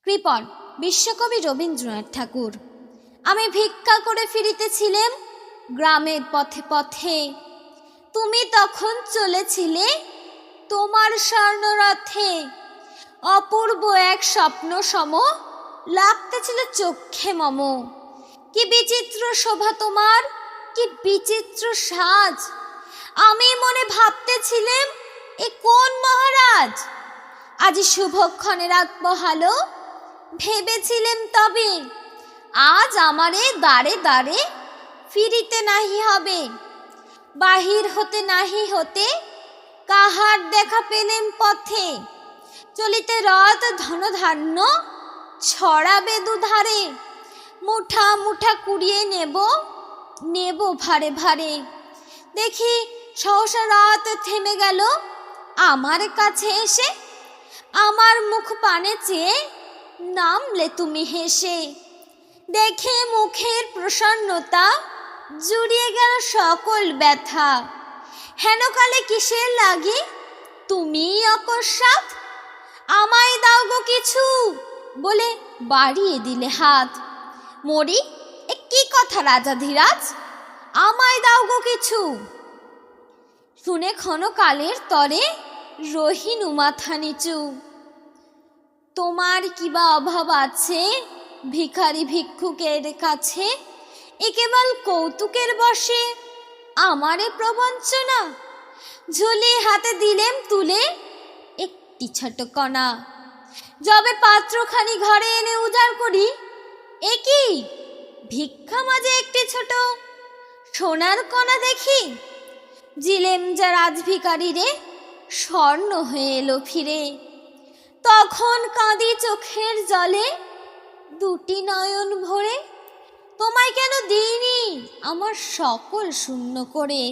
কৃপণ বিশ্বকবি রবীন্দ্রনাথ ঠাকুর। আমি ভিক্ষা করে ফিরিতেছিলাম গ্রামের পথে পথে, তুমি তখন চলেছিলে তোমার স্বর্ণরথে। অপূর্ব এক স্বপ্ন সম লাগতেছিল চক্ষে মম। কি বিচিত্র শোভা তোমার, কি বিচিত্র সাজ। আমি মনে ভাবতেছিলাম এ কোন মহারাজ। আজি শুভক্ষণে রাখবো হালো, ভেবেছিলেম তবে আজ আমারে দ্বারে দ্বারে ফিরিতে নাহি হবে। বাহির হতে নাহি হতে কাহার দেখা পেলেম পথে। চলিতে রথ ধনধান্য ছড়াবে দুধারে। মুঠা মুঠা কুড়িয়ে নেব নেব ভারে ভারে। দেখি সহসা রথ থেমে গেল আমার কাছে এসে। আমার মুখ পানে চেয়ে নামলে তুমি হেসে। দেখে মুখের প্রসন্নতা জুড়িয়ে গেল সকল ব্যথা। হেনকালে কিসের লাগে তুমি অকস্মাৎ। আমায় দাও গো কিছু বলে বাড়িয়ে দিলে হাত। মরি এ কি কথা রাজাধিরাজ, আমায় দাও গো কিছু। শুনে ক্ষণকালের তরে রহিনু মাথা নিচু। তোমার কিবা অভাব আছে ভিখারি ভিক্ষুকের কাছে। এ কেবল কৌতুকের বসে আমারে প্রবঞ্চনা। ঝুলি হাতে দিলেম তুলে একটি ছোট কণা। যবে পাত্রখানি ঘরে এনে উজাড় করি, এ কি ভিক্ষা মাঝে একটি ছোট সোনার কণা দেখি। জিলেম যা রাজভিকারি রে, স্বর্ণ হয়ে এলো ফিরে। তখন কাঁদি চোখের জলে দুটি নয়ন ভরে। তোমায় কেন দিইনি আমার সকল শূন্য করে।